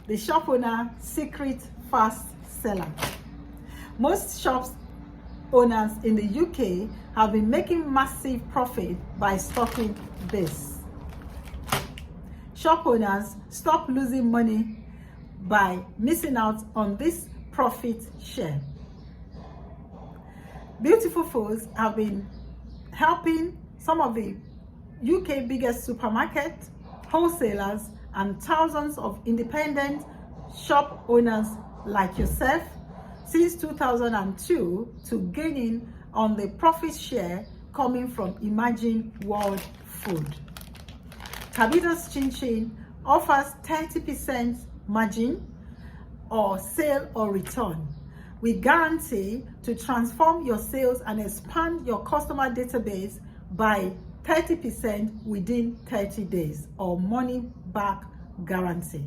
the shop owner secret fast seller. Most shops owners in the UK have been making massive profit by stocking this. Shop owners, stop losing money by missing out on this profit share. Beautiful Foods have been helping some of the UK biggest supermarkets, wholesalers, and thousands of independent shop owners like yourself since 2002 to gaining on the profit share coming from emerging world food. TabithasChinChin offers 30% margin or sale or return. We guarantee to transform your sales and expand your customer database by 30% within 30 days or money back guarantee.